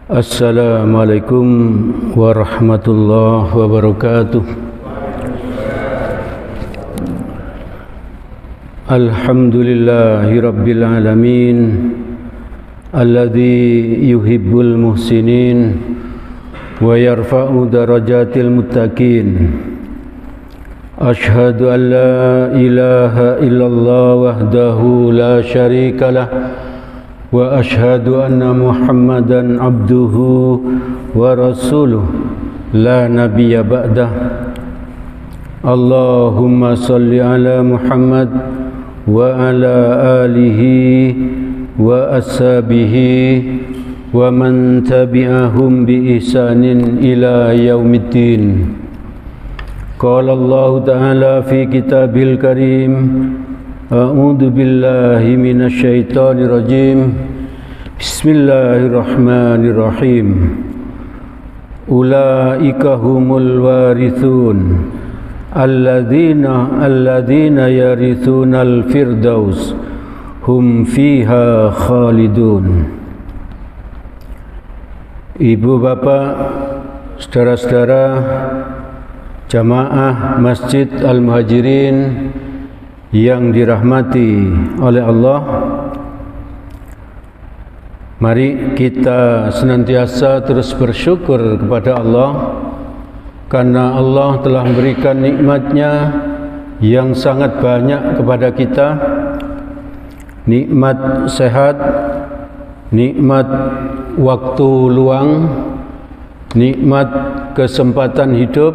Assalamualaikum warahmatullahi wabarakatuh. Alhamdulillahi rabbil alamin, alladzi yuhibbul muhsinin wa yarfa'u darajatil muttaqin. Ashhadu an la ilaha illallah wahdahu la syarikalah wa ashhadu anna Muhammadan abduhu wa rasuluh la nabiyya ba'dah. Allahumma salli ala Muhammad wa ala alihi wa ashabihi wa man tabi'ahum bi ihsanin ila yaumiddin. Qala Allah ta'ala fi kitabil karim, a'udzu billahi minasy syaithanir rajim. Bismillahirrahmanirrahim. Ulaika humul warithun alladzina yarithunal firdaus hum fiha khalidun. Ibu bapak, saudara-saudara jamaah Masjid Al-Muhajirin yang dirahmati oleh Allah, mari kita senantiasa terus bersyukur kepada Allah karena Allah telah memberikan nikmat-Nya yang sangat banyak kepada kita. Nikmat sehat, nikmat waktu luang, nikmat kesempatan hidup,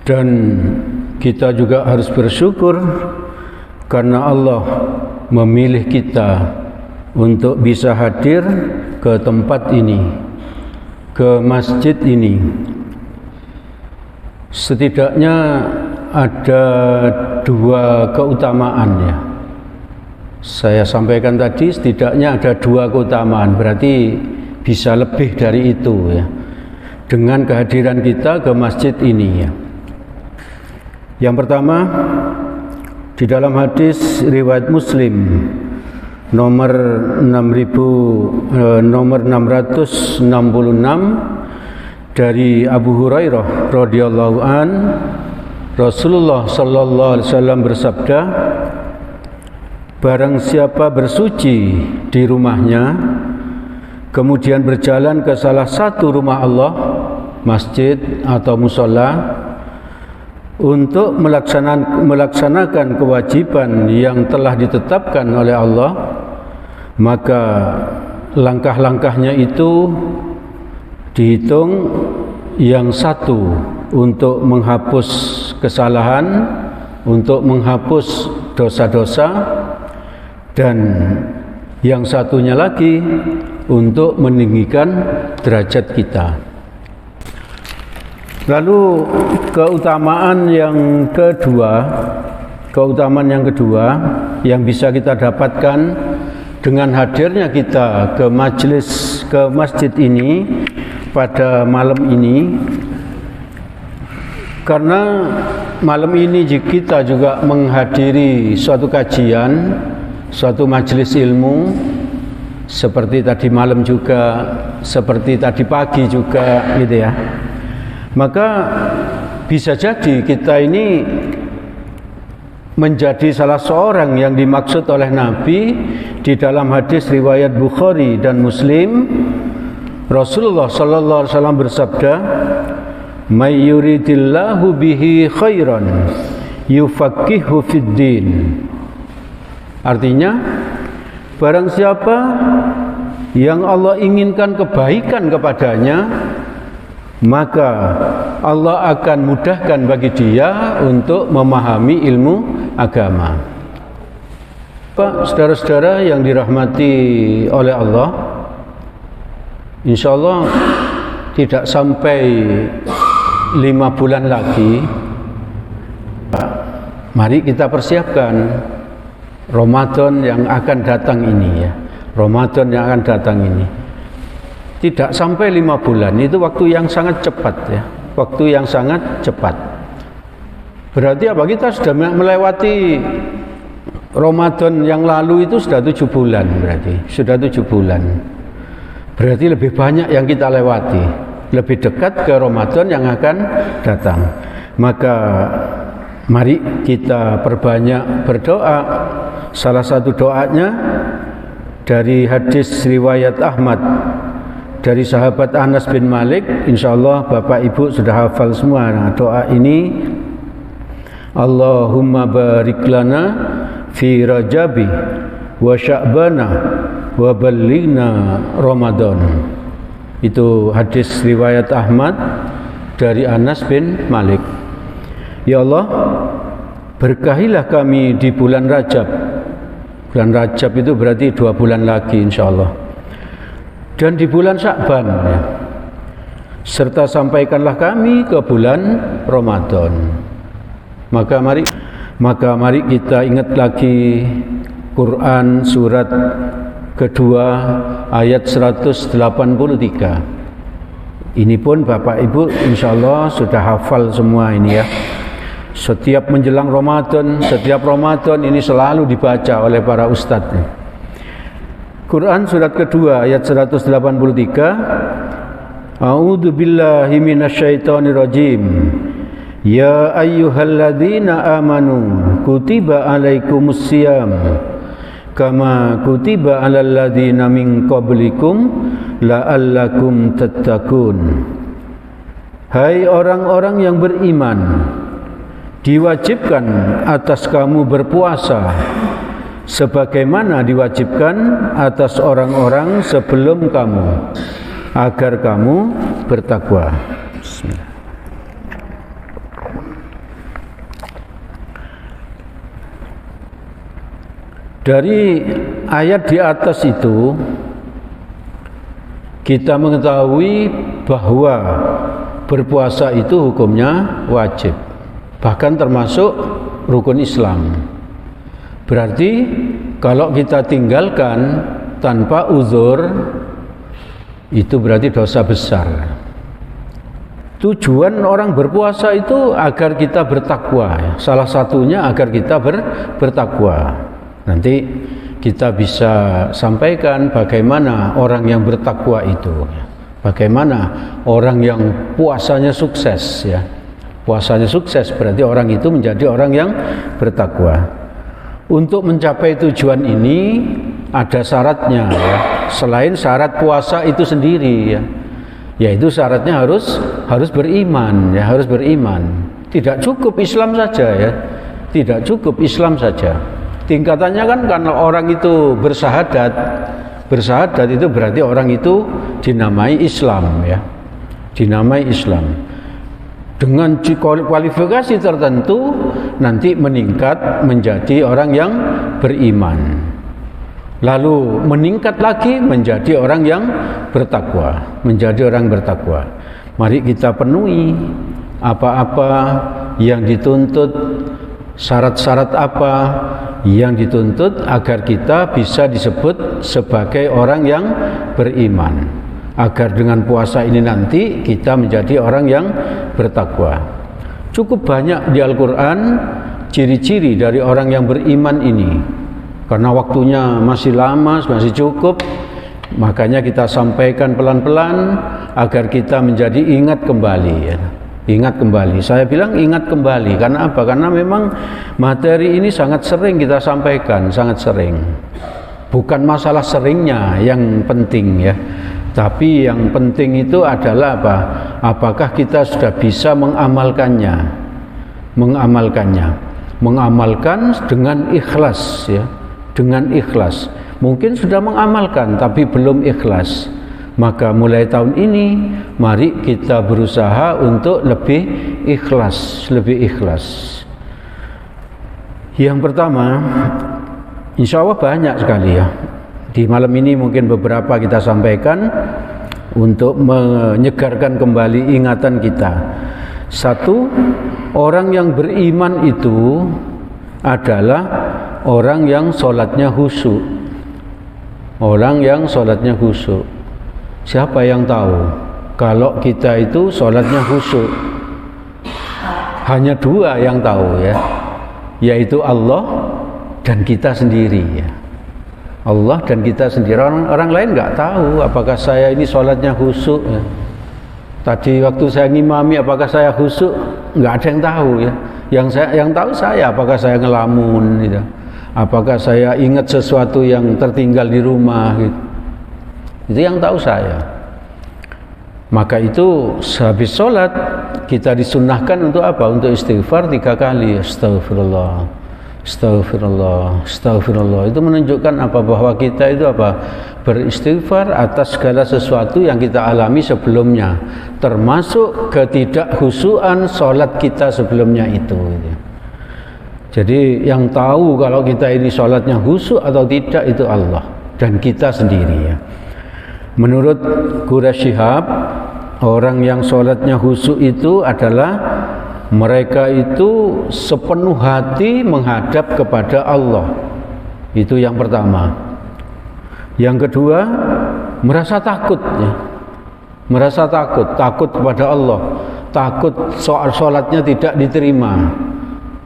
dan kita juga harus bersyukur karena Allah memilih kita untuk bisa hadir ke tempat ini, ke masjid ini. Setidaknya ada dua keutamaan ya. Saya sampaikan tadi setidaknya ada dua keutamaan, berarti bisa lebih dari itu ya, dengan kehadiran kita ke masjid ini ya. Yang pertama, di dalam hadis riwayat Muslim nomor 666 dari Abu Hurairah radhiyallahu an, Rasulullah sallallahu alaihi wasallam bersabda, barang siapa bersuci di rumahnya kemudian berjalan ke salah satu rumah Allah, masjid atau mushola, untuk melaksanakan kewajiban yang telah ditetapkan oleh Allah, maka langkah-langkahnya itu dihitung yang satu untuk menghapus kesalahan, untuk menghapus dosa-dosa, dan yang satunya lagi untuk meninggikan derajat kita. Lalu keutamaan yang kedua yang bisa kita dapatkan dengan hadirnya kita ke masjid ini pada malam ini, karena malam ini kita juga menghadiri suatu kajian, suatu majelis ilmu, seperti tadi malam juga, seperti tadi pagi juga gitu ya. Maka bisa jadi kita ini menjadi salah seorang yang dimaksud oleh Nabi di dalam hadis riwayat Bukhari dan Muslim. Rasulullah sallallahu alaihi wasallam bersabda, "May yuridillahu bihi khairan yufaqihu fid din." Artinya, barang siapa yang Allah inginkan kebaikan kepadanya, maka Allah akan mudahkan bagi dia untuk memahami ilmu agama. Pak, saudara-saudara yang dirahmati oleh Allah, insya Allah tidak sampai 5 bulan lagi, mari kita persiapkan Ramadan yang akan datang ini ya. Ramadan yang akan datang ini tidak sampai 5 bulan, itu waktu yang sangat cepat ya, waktu yang sangat cepat. Berarti apa? Kita sudah melewati Ramadan yang lalu itu sudah 7 bulan, berarti sudah 7 bulan. Berarti lebih banyak yang kita lewati, lebih dekat ke Ramadan yang akan datang. Maka mari kita perbanyak berdoa. Salah satu doanya dari hadis riwayat Ahmad dari sahabat Anas bin Malik. Insyaallah Bapak Ibu sudah hafal semua. Nah, doa ini, Allahumma barik lana fi Rajabi wa Sya'bana wa ballighna Ramadan. Itu hadis riwayat Ahmad dari Anas bin Malik. Ya Allah, berkahilah kami di bulan Rajab. Bulan Rajab itu berarti 2 bulan lagi insyaallah. Dan di bulan Sya'ban, ya. Serta sampaikanlah kami ke bulan Ramadan. Maka mari kita ingat lagi Quran surat kedua ayat 183. Ini pun Bapak Ibu insyaallah sudah hafal semua ini ya. Setiap menjelang Ramadan, setiap Ramadan ini selalu dibaca oleh para ustadz. Quran surat kedua ayat 183. A'udzu billahi minasyaitonir rajim. Ya ayyuhalladzina amanu kutiba alaikumus syiyam kama kutiba alal ladzina min qablikum la'allakum tattaqun. Hai orang-orang yang beriman, diwajibkan atas kamu berpuasa sebagaimana diwajibkan atas orang-orang sebelum kamu agar kamu bertakwa. Bismillah. Dari ayat di atas itu kita mengetahui bahwa berpuasa itu hukumnya wajib, bahkan termasuk rukun Islam. Berarti kalau kita tinggalkan tanpa uzur, itu berarti dosa besar. Tujuan orang berpuasa itu agar kita bertakwa. Salah satunya agar kita bertakwa. Nanti kita bisa sampaikan bagaimana orang yang bertakwa itu, bagaimana orang yang puasanya sukses ya. Puasanya sukses berarti orang itu menjadi orang yang bertakwa. Untuk mencapai tujuan ini ada syaratnya ya. Selain syarat puasa itu sendiri ya, yaitu syaratnya harus beriman ya, harus beriman. Tidak cukup Islam saja ya, tidak cukup Islam saja. Tingkatannya kan karena orang itu bersahadat itu berarti orang itu dinamai Islam ya, dinamai Islam. Dengan kualifikasi tertentu nanti meningkat menjadi orang yang beriman. Lalu meningkat lagi menjadi orang yang bertakwa, menjadi orang bertakwa. Mari kita penuhi apa-apa yang dituntut, syarat-syarat apa yang dituntut agar kita bisa disebut sebagai orang yang beriman, agar dengan puasa ini nanti kita menjadi orang yang bertakwa. Cukup banyak di Al-Quran ciri-ciri dari orang yang beriman ini. Karena waktunya masih lama, masih cukup, makanya kita sampaikan pelan-pelan agar kita menjadi ingat kembali ya. Ingat kembali, saya bilang ingat kembali, karena apa? Karena memang materi ini sangat sering kita sampaikan, sangat sering. Bukan masalah seringnya yang penting ya, tapi yang penting itu adalah apa? Apakah kita sudah bisa mengamalkannya, mengamalkan dengan ikhlas ya, dengan ikhlas. Mungkin sudah mengamalkan, tapi belum ikhlas. Maka mulai tahun ini mari kita berusaha untuk lebih ikhlas, lebih ikhlas. Yang pertama, insya Allah banyak sekali ya. Di malam ini mungkin beberapa kita sampaikan untuk menyegarkan kembali ingatan kita. Satu, orang yang beriman itu adalah orang yang sholatnya khusyuk. Orang yang sholatnya khusyuk. Siapa yang tahu kalau kita itu sholatnya khusyuk? Hanya dua yang tahu ya, yaitu Allah dan kita sendiri ya. Allah dan kita sendiri. Orang lain nggak tahu apakah saya ini sholatnya khusyuk ya. Tadi waktu saya ngimami apakah saya khusyuk, nggak ada yang tahu ya. Yang tahu saya apakah saya ngelamun gitu. Apakah saya ingat sesuatu yang tertinggal di rumah gitu. Itu yang tahu saya. Maka itu sehabis sholat kita disunnahkan untuk apa? Untuk istighfar 3 kali. Astagfirullah, astagfirullah, astagfirullah. Itu menunjukkan apa? Bahwa kita itu apa? Beristighfar atas segala sesuatu yang kita alami sebelumnya, termasuk ketidakhusyuan sholat kita sebelumnya itu. Jadi yang tahu kalau kita ini sholatnya khusyuk atau tidak itu Allah dan kita sendiri ya. Menurut Quraisy Shihab, orang yang sholatnya khusyuk itu adalah mereka itu sepenuh hati menghadap kepada Allah. Itu yang pertama. Yang kedua, merasa takut ya. Merasa takut kepada Allah, takut soal sholatnya tidak diterima.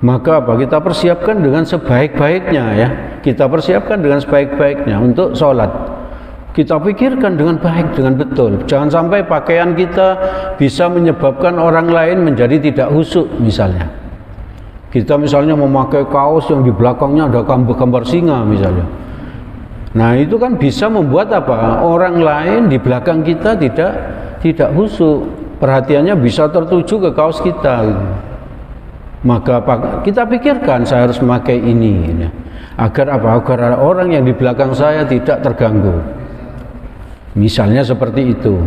Maka apa? Kita persiapkan dengan sebaik-baiknya ya. Kita persiapkan dengan sebaik-baiknya untuk sholat. Kita pikirkan dengan baik, dengan betul. Jangan sampai pakaian kita bisa menyebabkan orang lain menjadi tidak khusyuk misalnya. Kita misalnya memakai kaos yang di belakangnya ada gambar singa misalnya. Nah itu kan bisa membuat apa? Orang lain di belakang kita tidak khusyuk. Perhatiannya bisa tertuju ke kaos kita. Maka kita pikirkan saya harus memakai ini. Agar apa? Agar orang yang di belakang saya tidak terganggu. Misalnya seperti itu.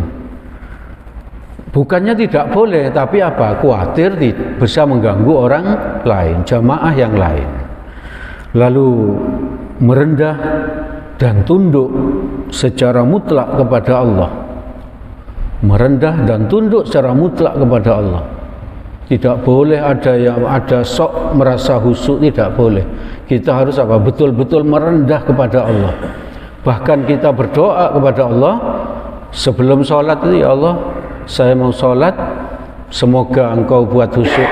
Bukannya tidak boleh, tapi apa? Khawatir bisa mengganggu orang lain, jamaah yang lain. Lalu merendah dan tunduk secara mutlak kepada Allah. Merendah dan tunduk secara mutlak kepada Allah. Tidak boleh ada sok merasa khusyuk, tidak boleh. Kita harus apa? Betul-betul merendah kepada Allah. Bahkan kita berdoa kepada Allah sebelum sholat itu, ya Allah, saya mau sholat, semoga Engkau buat khusyuk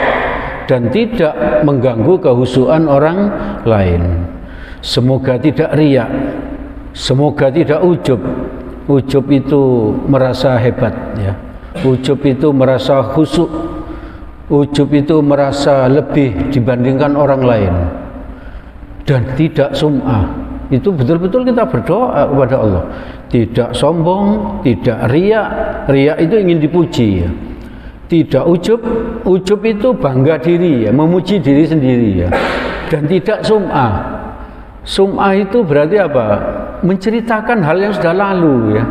dan tidak mengganggu kehusyukan orang lain. Semoga tidak riya, semoga tidak ujub. Ujub itu merasa hebat ya. Ujub itu merasa khusyuk. Ujub itu merasa lebih dibandingkan orang lain. Dan tidak sum'ah. Itu betul-betul kita berdoa kepada Allah. Tidak sombong, tidak riya. Riya itu ingin dipuji ya. Tidak ujub. Ujub itu bangga diri ya, memuji diri sendiri ya. Dan tidak sum'ah. Sum'ah itu berarti apa? Menceritakan hal yang sudah lalu ya.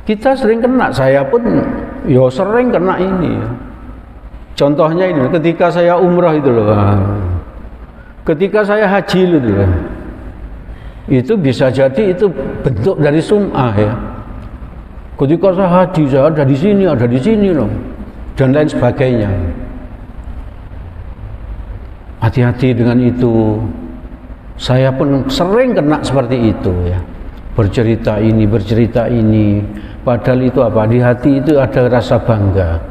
Kita sering kena, saya pun ya sering kena ini ya. Contohnya ini, ketika saya umrah itu loh. Ketika saya haji itu loh. Itu bisa jadi itu bentuk dari sum'ah ya. Ketika saya haji, saya ada di sini loh, dan lain sebagainya. Hati-hati dengan itu. Saya pun sering kena seperti itu ya. Bercerita ini, padahal itu apa? Di hati itu ada rasa bangga,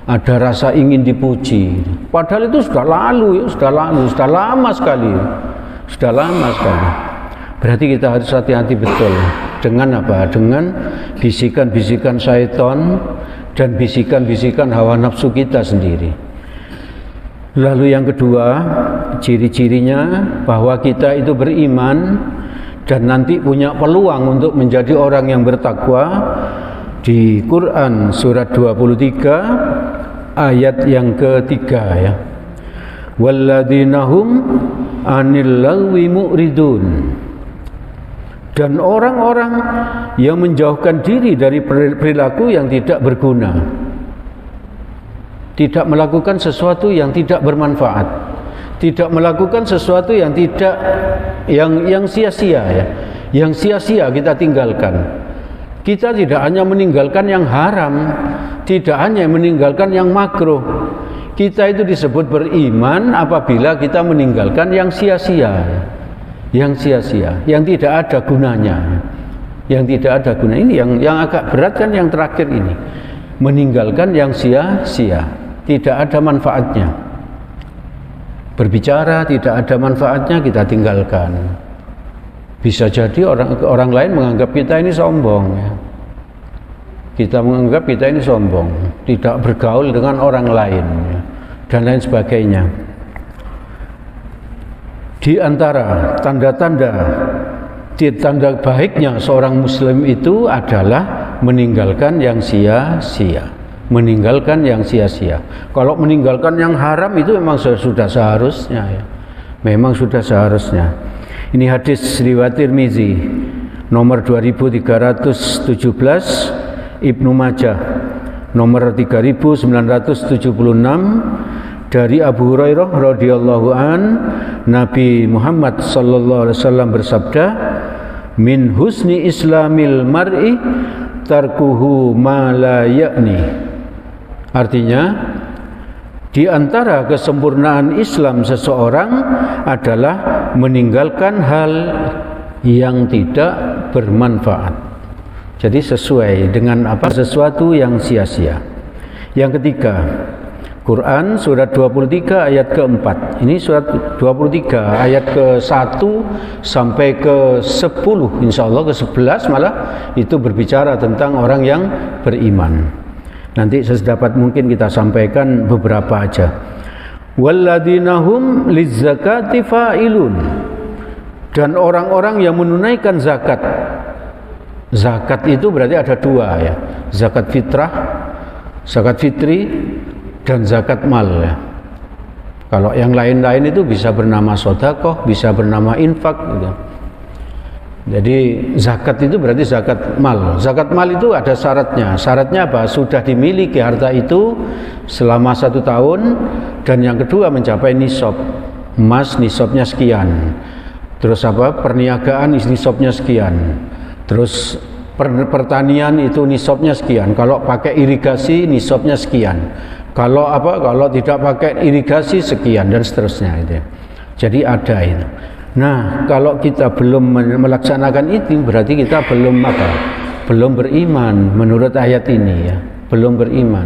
ada rasa ingin dipuji. Padahal itu sudah lalu ya, sudah lama sekali. Berarti kita harus hati-hati betul dengan apa? Dengan bisikan-bisikan syaitan dan bisikan-bisikan hawa nafsu kita sendiri. Lalu yang kedua, ciri-cirinya bahwa kita itu beriman dan nanti punya peluang untuk menjadi orang yang bertakwa. Di Quran surat 23 ayat yang ketiga ya. Walladzina hum 'anil lagwi mu'ridun. Dan orang-orang yang menjauhkan diri dari perilaku yang tidak berguna, tidak melakukan sesuatu yang tidak bermanfaat, tidak melakukan sesuatu yang tidak yang sia-sia ya, yang sia-sia kita tinggalkan. Kita tidak hanya meninggalkan yang haram, tidak hanya meninggalkan yang makruh. Kita itu disebut beriman apabila kita meninggalkan yang sia-sia. Yang sia-sia, yang tidak ada gunanya, yang tidak ada gunanya. Ini yang agak berat kan yang terakhir ini, meninggalkan yang sia-sia, tidak ada manfaatnya. Berbicara tidak ada manfaatnya kita tinggalkan. Bisa jadi orang lain menganggap kita ini sombong ya. Kita menganggap kita ini sombong, tidak bergaul dengan orang lain ya, dan lain sebagainya. Di antara tanda baiknya seorang muslim itu adalah meninggalkan yang sia-sia. Meninggalkan yang sia-sia. Kalau meninggalkan yang haram itu memang sudah seharusnya ya. Memang sudah seharusnya. Ini hadis riwayat Tirmizi nomor 2317, Ibnu Majah nomor 3976 dari Abu Hurairah radhiyallahu an, Nabi Muhammad sallallahu alaihi wasallam bersabda, min husni islamil mar'i tarkuhu ma la ya'ni. Artinya, di antara kesempurnaan Islam seseorang adalah meninggalkan hal yang tidak bermanfaat. Jadi sesuai dengan apa? Sesuatu yang sia-sia. Yang ketiga, Quran surat 23 ayat ke-4. Ini surat 23 ayat ke-1 sampai ke-10, insyaallah ke-11 malah itu berbicara tentang orang yang beriman. Nanti sedapat mungkin kita sampaikan beberapa aja. Walladzina hum lizzakati fa'ilun. Dan orang-orang yang menunaikan zakat. Zakat itu berarti ada dua ya. Zakat fitrah, zakat fitri, dan zakat mal ya. Kalau yang lain-lain itu bisa bernama sedekah, bisa bernama infak gitu. Jadi zakat itu berarti zakat mal. Zakat mal itu ada syaratnya. Syaratnya apa? Sudah dimiliki harta itu selama 1 tahun, dan yang kedua mencapai nisab. Emas nisabnya sekian. Terus apa? Perniagaan nisabnya sekian. Terus pertanian itu nisabnya sekian. Kalau pakai irigasi nisabnya sekian. Kalau apa? Kalau tidak pakai irigasi sekian, dan seterusnya itu. Jadi ada itu. Nah, kalau kita belum melaksanakan itu berarti kita belum apa? Belum beriman menurut ayat ini ya. Belum beriman.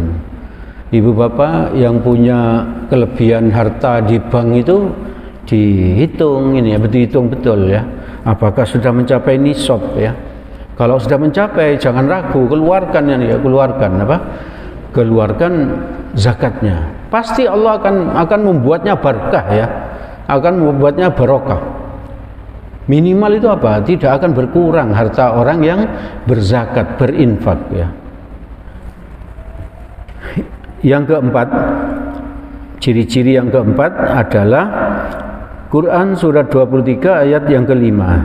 Ibu bapak yang punya kelebihan harta di bank itu dihitung ini ya, dihitung betul ya. Apakah sudah mencapai nisab ya? Kalau sudah mencapai, jangan ragu, keluarkan ya, keluarkan zakatnya. Pasti Allah akan membuatnya berkah ya, akan membuatnya barokah. Minimal itu apa? Tidak akan berkurang harta orang yang berzakat, berinfak ya. Yang keempat, ciri-ciri yang keempat adalah Quran surat 23 ayat yang kelima.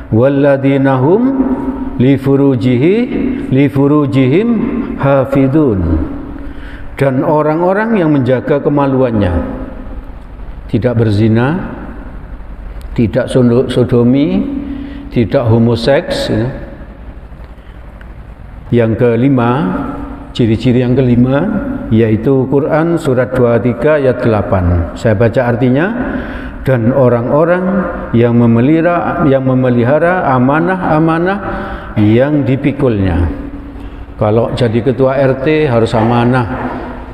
Walladzina hum li furujihim hafidun. Dan orang-orang yang menjaga kemaluannya, tidak berzina, tidak sodomi, tidak homoseks ya. Yang kelima, ciri-ciri yang kelima yaitu Quran surat 23 ayat 8. Saya baca artinya. Dan orang-orang yang memelihara amanah-amanah yang dipikulnya. Kalau jadi ketua RT harus amanah,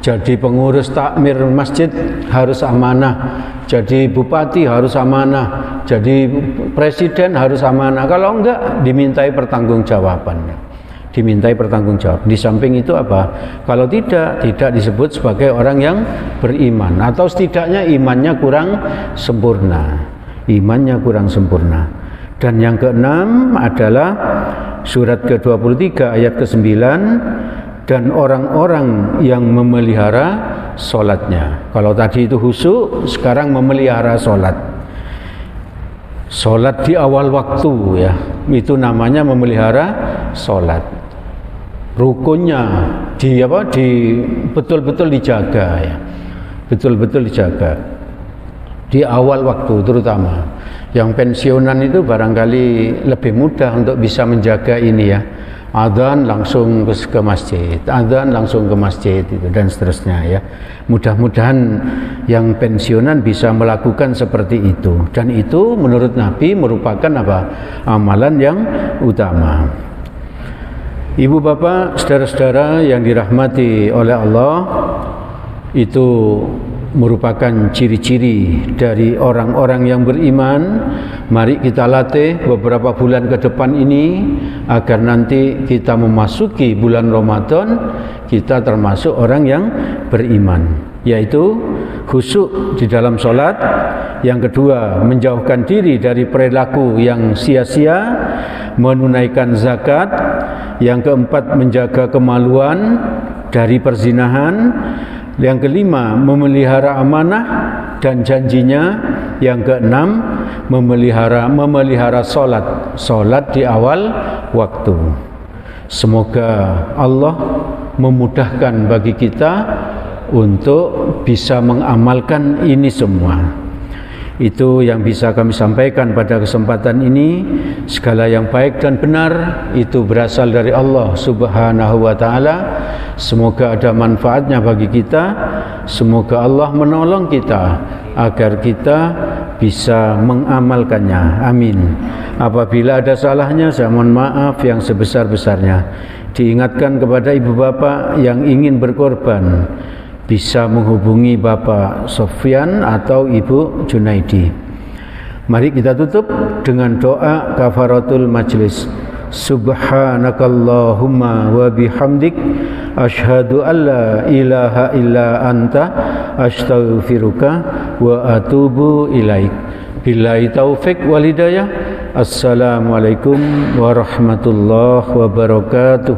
jadi pengurus takmir masjid harus amanah, jadi bupati harus amanah, jadi presiden harus amanah. Kalau enggak, dimintai pertanggungjawaban. Dimintai pertanggungjawab. Di samping itu apa? Kalau tidak disebut sebagai orang yang beriman, atau setidaknya imannya kurang sempurna. Imannya kurang sempurna. Dan yang keenam adalah surat ke-23 ayat ke-9, dan orang-orang yang memelihara solatnya. Kalau tadi itu khusyuk, sekarang memelihara solat. Solat di awal waktu ya, itu namanya memelihara solat. Rukunnya betul-betul dijaga ya, betul-betul dijaga di awal waktu. Terutama yang pensiunan itu barangkali lebih mudah untuk bisa menjaga ini ya. Adzan langsung ke masjid, adzan langsung ke masjid itu, dan seterusnya ya. Mudah-mudahan yang pensiunan bisa melakukan seperti itu, dan itu menurut Nabi merupakan apa? Amalan yang utama. Ibu bapak, saudara-saudara yang dirahmati oleh Allah, itu merupakan ciri-ciri dari orang-orang yang beriman. Mari kita latih beberapa bulan ke depan ini agar nanti kita memasuki bulan Ramadan kita termasuk orang yang beriman, yaitu khusyuk di dalam sholat. Yang kedua, menjauhkan diri dari perilaku yang sia-sia, menunaikan zakat. Yang keempat, menjaga kemaluan dari perzinahan. Yang kelima, memelihara amanah dan janjinya. Yang keenam, memelihara solat di awal waktu. Semoga Allah memudahkan bagi kita untuk bisa mengamalkan ini semua. Itu yang bisa kami sampaikan pada kesempatan ini. Segala yang baik dan benar itu berasal dari Allah Subhanahu wa ta'ala. Semoga ada manfaatnya bagi kita. Semoga Allah menolong kita agar kita bisa mengamalkannya. Amin. Apabila ada salahnya, saya mohon maaf yang sebesar-besarnya. Diingatkan kepada ibu bapak yang ingin berkorban, bisa menghubungi Bapak Sofyan atau Ibu Junaidi. Mari kita tutup dengan doa kafaratul majlis. Subhanakallahumma wa bihamdik asyhadu an la ilaha illa anta astaghfiruka wa atubu ilaik. Billahi taufik wal hidayah. Assalamualaikum warahmatullahi wabarakatuh.